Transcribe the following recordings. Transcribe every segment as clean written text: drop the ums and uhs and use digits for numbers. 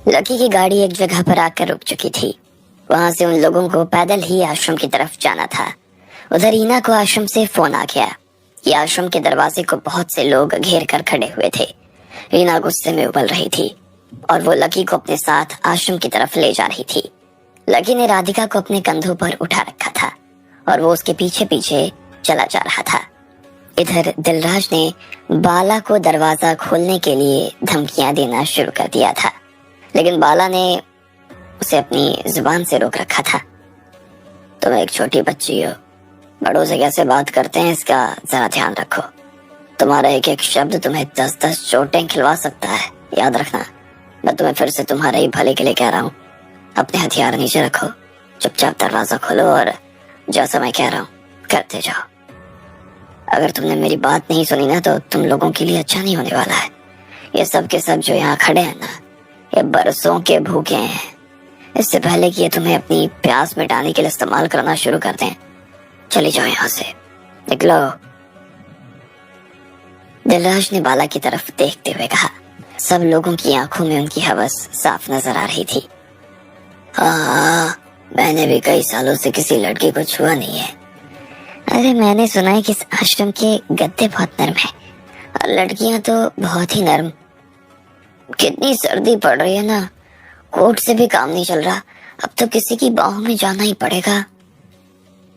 Lucky की गाड़ी एक जगह पर आकर रुक चुकी थी। वहां से उन लोगों को पैदल ही आश्रम की तरफ जाना था। उधर रीना को आश्रम से फोन आ गया कि आश्रम के दरवाजे को बहुत से लोग घेर कर खड़े हुए थे। रीना गुस्से में उबल रही थी और वो लकी को अपने साथ आश्रम की तरफ ले जा रही थी। लकी ने राधिका को अपने कंधों पर उठा रखा था और वो उसके पीछे पीछे चला जा रहा था। इधर दिलराज ने बाला को दरवाजा खोलने के लिए धमकियां देना शुरू कर दिया था, लेकिन बाला ने उसे अपनी जुबान से रोक रखा था। तुम एक छोटी बच्ची हो, बड़ों से कैसे बात करते हैं इसका जरा ध्यान रखो। तुम्हारा एक एक शब्द तुम्हें 10-10 चोटें खिलवा सकता है, याद रखना। मैं तुम्हें फिर से तुम्हारे ही भले के लिए कह रहा हूँ। अपने हथियार नीचे रखो, चुपचाप दरवाजा खोलो और जैसा मैं कह रहा हूँ करते जाओ। अगर तुमने मेरी बात नहीं सुनी ना तो तुम लोगों के लिए अच्छा नहीं होने वाला है। ये सब के सब जो यहाँ खड़े हैं ना, ये बरसों के भूखे हैं। इससे पहले कि ये तुम्हें अपनी प्यास मिटाने के लिए इस्तेमाल करना शुरू कर दें, चली जाओ यहाँ से, निकलो। दिलराज ने बाला की तरफ देखते हुए कहा। सब लोगों की आंखों में उनकी हवस साफ नजर आ रही थी। हाँ, मैंने भी कई सालों से किसी लड़की को छुआ नहीं है। अरे मैंने सुना है कि इस आश्रम के गद्दे बहुत नरम है और लड़कियां तो बहुत ही नरम। कितनी सर्दी पड़ रही है ना, कोट से भी काम नहीं चल रहा। अब तो किसी की बाहों में जाना ही पड़ेगा।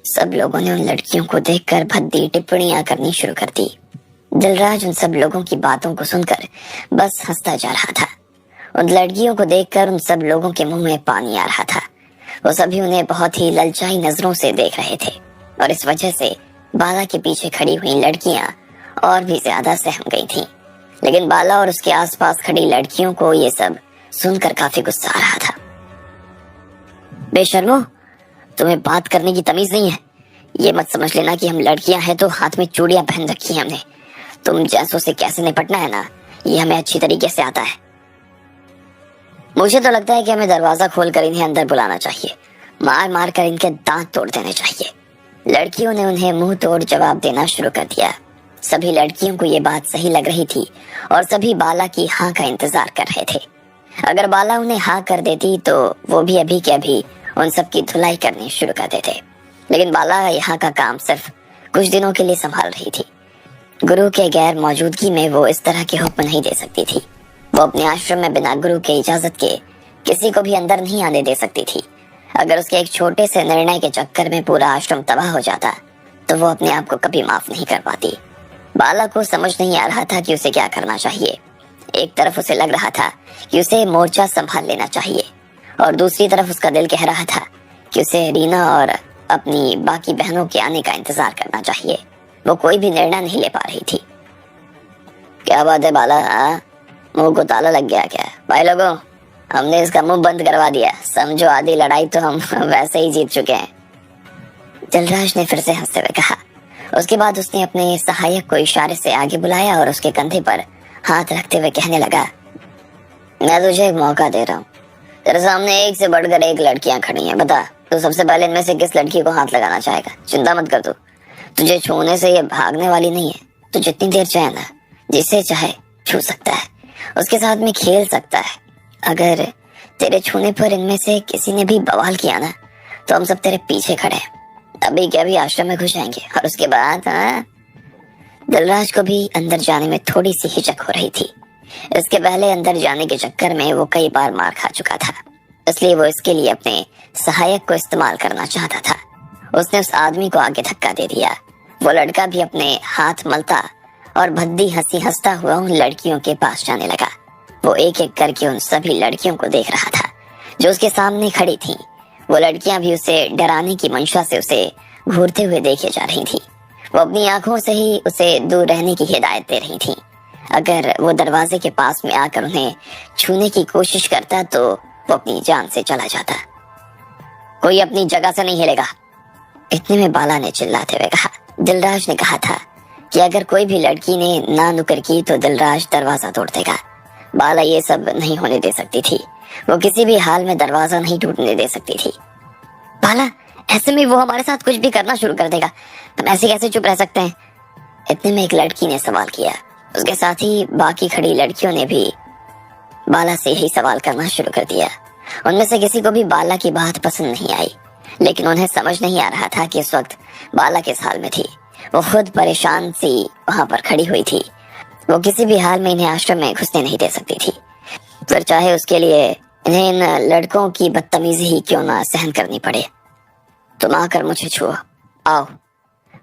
सब लोगों ने उन लड़कियों को देखकर भद्दी टिप्पणियां करनी शुरू कर दी। दिलराज उन सब लोगों की बातों को सुनकर बस हंसता जा रहा था। उन लड़कियों को देखकर उन सब लोगों के मुंह में पानी आ रहा था। वो सभी उन्हें बहुत ही ललचाई नजरों से देख रहे थे और इस वजह से बाला के पीछे खड़ी हुई लड़कियां और भी ज्यादा सहम गई थीं। लेकिन बाला और उसके आसपास खड़ी लड़कियों को ये सब सुनकर काफी गुस्सा आ रहा था। बेशर्मो, तुम्हें बात करने की तमीज नहीं है। ये मत समझ लेना कि हम लड़कियां हैं तो हाथ में चूड़ियां पहन रखी हैं हमने। तुम जैसों से कैसे निपटना है ना, ये हमें अच्छी तरीके से आता है। मुझे तो लगता है कि हमें दरवाजा खोलकर इन्हें अंदर बुलाना चाहिए, मार मार कर इनके दांत तोड़ देने चाहिए। लड़कियों ने उन्हें मुंह तोड़ जवाब देना शुरू कर दिया। सभी लड़कियों को ये बात सही लग रही थी और सभी बाला की हाँ का इंतजार कर रहे थे। अगर बाला उन्हें हाँ कर देती तो वो भी अभी के अभी उन सब की धुलाई करनी शुरू कर देते। लेकिन बाला यहाँ का काम सिर्फ कुछ दिनों के लिए संभाल रही थी। गुरु के गैर मौजूदगी में वो इस तरह के हुक्म नहीं दे सकती थी। वो अपने आश्रम में बिना गुरु के इजाजत के किसी को भी अंदर नहीं आने दे सकती थी। अगर उसके एक छोटे से निर्णय के चक्कर में पूरा आश्रम तबाह हो जाता तो वो अपने आप को कभी माफ नहीं कर पाती। बाला को समझ नहीं आ रहा था कि उसे क्या करना चाहिए। एक तरफ उसे लग रहा था कि उसे मोर्चा संभाल लेना चाहिए और दूसरी तरफ उसका दिल कह रहा था कि उसे रीना और अपनी बाकी बहनों के आने का इंतजार करना चाहिए। वो कोई भी निर्णय नहीं ले पा रही थी। क्या बात है बाला, मुंह को ताला लग गया क्या? भाई लोगों, हमने इसका मुंह बंद करवा दिया। समझो आधी लड़ाई तो हम वैसे ही जीत चुके हैं। दिलराज ने फिर से हंसते हुए कहा। उसके बाद उसने अपने सहायक को इशारे से आगे बुलाया और उसके कंधे पर हाथ रखते हुए कहने लगा, मैं तुझे एक मौका दे रहा हूँ। तेरे सामने एक से बढ़कर एक लड़कियां खड़ी हैं। बता, तू सबसे पहले इनमें से किस लड़की को हाथ लगाना चाहेगा? चिंता मत कर, तू तुझे छूने से ये भागने वाली नहीं है। तू जितनी देर चाहे ना, जिसे चाहे छू सकता है, उसके साथ में खेल सकता है। अगर तेरे छूने पर इनमें से किसी ने भी बवाल किया ना तो हम सब तेरे पीछे खड़े हैं। अभी के अभी आश्रम में घुस जाएंगे और उसके बाद दिलराज को भी अंदर जाने में थोड़ी सी हिचक हो रही थी। इसके पहले अंदर जाने के चक्कर में वो कई बार मार खा चुका था, इसलिए वो इसके लिए अपने सहायक को इस्तेमाल करना चाहता था। उसने उस आदमी को आगे धक्का दे दिया। वो लड़का भी अपने हाथ मलता और भद्दी हंसी हंसता हुआ उन लड़कियों के पास जाने लगा। वो एक एक करके उन सभी लड़कियों को देख रहा था जो उसके सामने खड़ी थीं। वो लड़कियां भी उसे डराने की मंशा से उसे घूरते हुए देखे जा रही थीं। वो अपनी आंखों से ही उसे दूर रहने की हिदायत दे रही थीं। अगर वो दरवाजे के पास में आकर उन्हें छूने की कोशिश करता तो वो अपनी जान से चला जाता। कोई अपनी जगह से नहीं हिलेगा। इतने में बाला ने चिल्लाते हुए कहा। दिलराज ने कहा था कि अगर कोई भी लड़की ने ना नुकर की तो दिलराज दरवाजा तोड़ देगा। बाला ये सब नहीं होने दे सकती थी। वो किसी भी हाल में दरवाजा नहीं टूटने दे सकती थी। बाला, ऐसे में वो हमारे साथ कुछ भी करना शुरू कर देगा। हम ऐसे कैसे चुप रह सकते हैं? इतने में एक लड़की ने सवाल किया। उसके साथ ही बाकी खड़ी लड़कियों ने भी बाला से यही सवाल करना शुरू कर दिया। उनमें से किसी को भी बाला की बात पसंद नहीं आई, लेकिन उन्हें समझ नहीं आ रहा था कि इस वक्त बाला किस हाल में थी। वो खुद परेशान सी वहां पर खड़ी हुई थी। वो किसी भी हाल में इन्हें आश्रम में घुसने नहीं दे सकती थी, फिर चाहे उसके लिए इन्हें इन लड़कों की बदतमीजी ही क्यों ना सहन करनी पड़े। तुम आकर मुझे छुओ, आओ।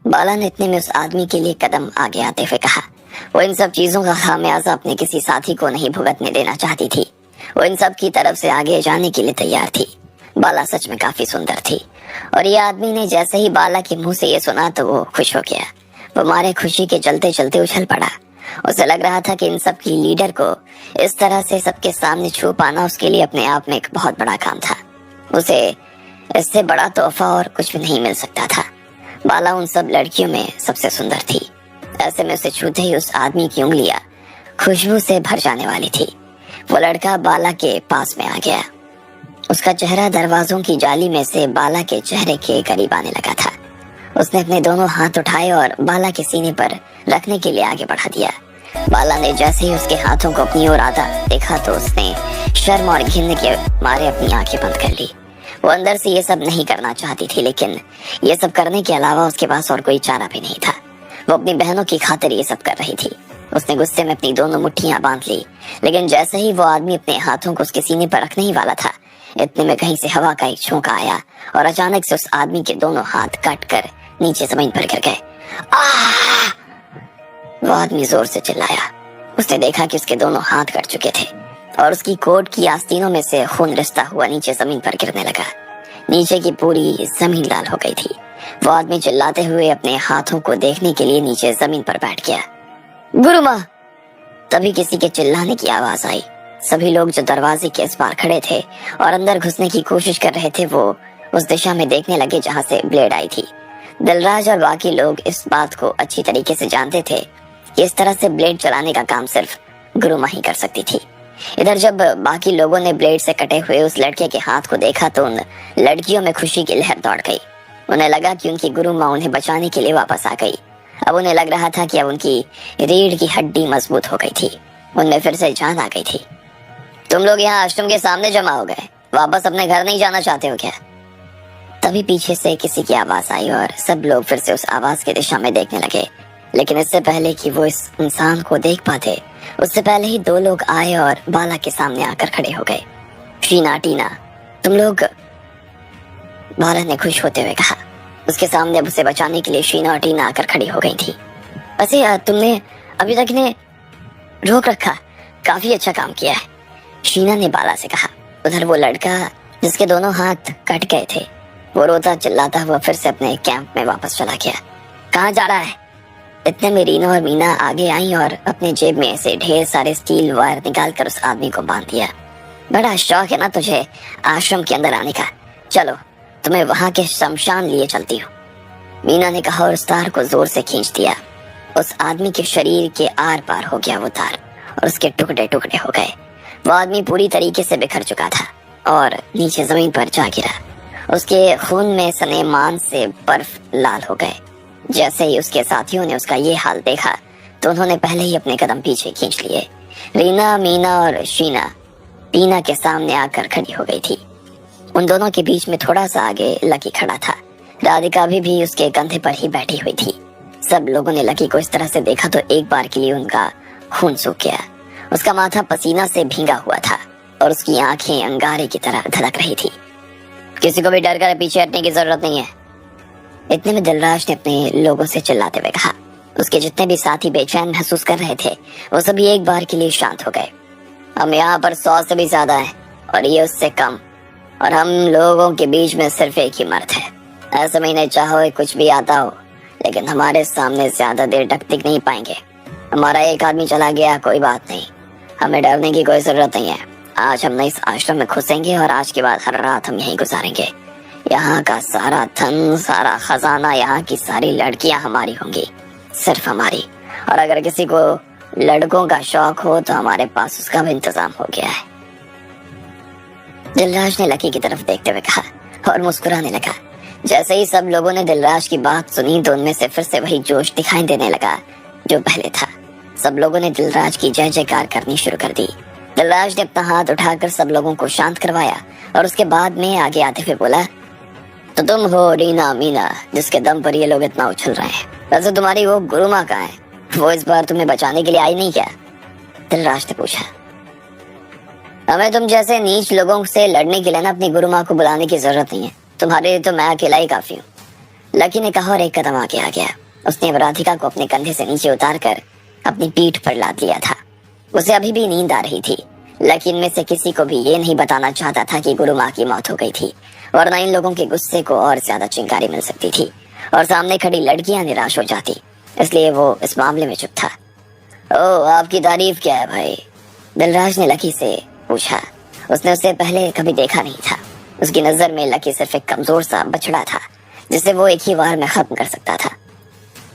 बाला ने इतने में उस आदमी के लिए कदम आगे आते हुए कहा। वो इन सब चीजों का खामियाजा अपने किसी साथी को नहीं भुगतने देना चाहती थी। वो इन सब की तरफ से आगे जाने के लिए तैयार थी। बाला सच में काफी सुंदर थी, और ये आदमी ने जैसे ही बाला के मुंह से ये सुना तो वो खुश हो गया। वो मारे खुशी के चलते चलते उछल पड़ा। उसे लग रहा था कि इन सब की लीडर को इस तरह से सबके सामने छू पाना उसके लिए अपने आप में एक बहुत बड़ा काम था। उसे इससे बड़ा तोहफा और कुछ भी नहीं मिल सकता था। बाला उन सब लड़कियों में सबसे सुंदर थी। ऐसे में उसे छूते ही उस आदमी की उंगलियां खुशबू से भर जाने वाली थी। वो लड़का बाला के पास में आ गया। उसका चेहरा दरवाजों की जाली में से बाला के चेहरे के करीब आने लगा था। उसने अपने दोनों हाथ उठाए और बाला के सीने पर रखने के लिए आगे बढ़ा दिया। बाला ने जैसे ही उसके हाथों को अपनी ओर आता देखा तो उसने शर्म और घिन के मारे अपनी आंखें बंद कर ली। वो अंदर से ये सब नहीं करना चाहती थी, लेकिन ये सब करने के अलावा उसके पास और कोई चारा भी नहीं था। वो अपनी बहनों की खातिर ये सब कर रही थी। उसने गुस्से में अपनी दोनों मुट्ठियां बांध ली, लेकिन जैसे ही वो आदमी अपने हाथों को उसके सीने पर रखने ही वाला था, इतने में कहीं से हवा का एक झोंका आया और अचानक से उस आदमी के दोनों हाथ कट कर नीचे जमीन पर गिर गए। वो आदमी जोर से चिल्लाया। उसने देखा कि उसके दोनों हाथ कट चुके थे और उसकी कोट की आस्तीनों में से खून रिसता हुआ नीचे जमीन पर गिरने लगा। नीचे की पूरी जमीन लाल हो गई थी। वो आदमी चिल्लाते हुए अपने हाथों को देखने के लिए नीचे जमीन पर बैठ गया। गुरु माँ! तभी किसी के चिल्लाने की आवाज आई। सभी लोग जो दरवाजे के इस पार खड़े थे और अंदर घुसने की कोशिश कर रहे थे, वो उस दिशा में देखने लगे जहाँ से ब्लेड आई थी। दिलराज और बाकी लोग इस बात को अच्छी तरीके से जानते थे कि इस तरह से ब्लेड चलाने का काम सिर्फ गुरु माँ ही कर सकती थी। इधर जब बाकी लोगों ने ब्लेड से कटे हुए उस लड़के के हाथ को देखा तो उन लड़कियों में खुशी की लहर दौड़ गई। उन्हें लगा कि उनकी गुरु माँ उन्हें बचाने के लिए वापस आ गई। अब उन्हें लग रहा था कि अब उनकी रीढ़ की हड्डी मजबूत हो गई थी। उनमें फिर से जान आ गई थी। तुम लोग यहाँ आश्रम के सामने जमा हो गए, वापस अपने घर नहीं जाना चाहते हो क्या? तभी पीछे से किसी की आवाज आई और सब लोग फिर से उस आवाज की दिशा में देखने लगे। लेकिन इससे पहले कि वो इस इंसान को देख पाते, उससे पहले ही दो लोग आए और बाला के सामने आकर खड़े हो गए। शीना, टीना, तुम लोग? बाला ने खुश होते हुए कहा। उसके सामने अब उसे बचाने के लिए शीना और टीना आकर खड़ी हो गई थी। वैसे तुमने अभी तक इन्हें रोक रखा, काफी अच्छा काम किया है, शीना ने बाला से कहा। उधर वो लड़का जिसके दोनों हाथ कट गए थे, वो रोता चिल्लाता हुआ फिर से अपने कैंप में वापस चला गया। कहाँ जा रहा है? इतने में रीना और मीना आगे आई और अपने जेब में से ढेर सारे स्टील वायर निकालकर उस आदमी को बांध दिया। बड़ा शौक है ना तुझे आश्रम के अंदर आने का? चलो तुम्हें वहां के शमशान लिए चलती हूँ, मीना ने कहा और उस तार को जोर से खींच दिया। उस आदमी के शरीर के आर पार हो गया वो तार और उसके टुकड़े टुकड़े हो गए। वो आदमी पूरी तरीके से बिखर चुका था और नीचे जमीन पर जा गिरा। उसके खून में सने मांस से बर्फ लाल हो गए। जैसे ही उसके साथियों ने उसका ये हाल देखा तो उन्होंने पहले ही अपने कदम पीछे खींच लिए। रीना, मीना और शीना टीना के सामने आकर खड़ी हो गई थी। उन दोनों के बीच में थोड़ा सा आगे लकी खड़ा था। राधिका भी उसके कंधे पर ही बैठी हुई थी। सब लोगों ने लकी को इस तरह से देखा तो एक बार के लिए उनका खून सूख गया। उसका माथा पसीना से भींगा हुआ था और उसकी आंखें अंगारे की तरह धड़क रही थी। किसी को भी डर कर पीछे हटने की जरूरत नहीं है, इतने में दिलराज ने अपने लोगों से चिल्लाते हुए कहा। उसके जितने भी साथी बेचैन महसूस कर रहे थे वो सभी एक बार के लिए शांत हो गए। हम यहाँ पर 100 से भी ज्यादा हैं और ये उससे कम, और हम लोगों के बीच में सिर्फ एक ही मर्द है। ऐसे में इन्हें चाहो कुछ भी आता हो, लेकिन हमारे सामने ज्यादा देर तक टिक नहीं पाएंगे। हमारा एक आदमी चला गया, कोई बात नहीं, हमें डरने की कोई जरूरत नहीं है। आज हम इस आश्रम में घुसेंगे और आज के बाद हर रात हम यहीं गुजारेंगे। यहाँ का सारा धन, सारा खजाना, यहाँ की सारी लड़कियां हमारी होंगी, सिर्फ हमारी। और अगर किसी को लड़कों का शौक हो तो हमारे पास उसका भी इंतजाम हो गया है। दिलराज ने लकी की तरफ देखते हुए कहा और मुस्कुराने लगा। जैसे ही सब लोगों ने दिलराज की बात सुनी तो उनमें से फिर से वही जोश दिखाई देने लगा जो पहले था। सब लोगों ने दिलराज की जय जयकार करनी शुरू कर दी। दिलराज ने अपना हाथ उठाकर सब लोगों को शांत करवाया और उसके बाद में आगे आते हुए बोला, तो तुम हो रीना मीना जिसके दम पर ये लोग इतना उछल रहे हैं। वैसे तुम्हारी वो गुरु माँ कहाँ है? वो इस बार तुम्हें बचाने के लिए आई नहीं क्या? दिलराज ने पूछा। हमें तुम जैसे नीच लोगों से लड़ने के लिए ना अपनी गुरु माँ को बुलाने की जरूरत नहीं है। तुम्हारे लिए तो मैं अकेला ही काफी हूँ। लकी ने कहा और एक कदम आगे आ गया। उसने अब राधिका को अपने कंधे से नीचे उतार कर अपनी पीठ पर लाद लिया था। उसे अभी भी नींद आ रही थी, लेकिन इनमें से किसी को भी ये नहीं बताना चाहता था कि गुरु माँ की मौत हो गई थी, वरना इन लोगों के गुस्से को और ज्यादा चिंगारी मिल सकती थी और सामने खड़ी लड़कियां निराश हो जाती। इसलिए वो इस मामले में चुप था। ओ, आपकी तारीफ क्या है भाई? दिलराज ने लकी से पूछा। उसने उसे पहले कभी देखा नहीं था। उसकी नजर में लकी सिर्फ एक कमजोर सा बछड़ा था जिसे वो एक ही बार में खत्म कर सकता था।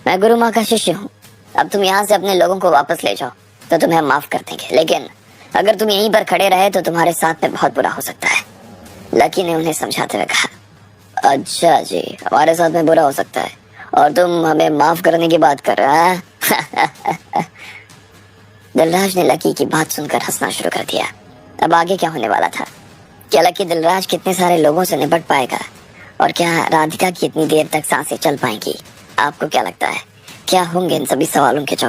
मैं गुरु माँ का शिष्य हूँ। अब तुम यहाँ से अपने लोगों को वापस ले जाओ तो तुम्हें हम माफ कर देंगे, लेकिन अगर तुम यहीं पर खड़े रहे तो तुम्हारे साथ में बहुत बुरा हो सकता है। लकी ने उन्हें समझाते हुए कहा। अच्छा जी, हमारे साथ में बुरा हो सकता है और तुम हमें माफ करने की बात कर रहे हैं? दिलराज ने लकी की बात सुनकर हंसना शुरू कर दिया। अब आगे क्या होने वाला था? क्या लकी दिलराज कितने सारे लोगों से निपट पाएगा और क्या राधिका की इतनी देर तक सांसें चल पाएंगी? आपको क्या लगता है, क्या होंगे इन सभी सवालों के जवाब?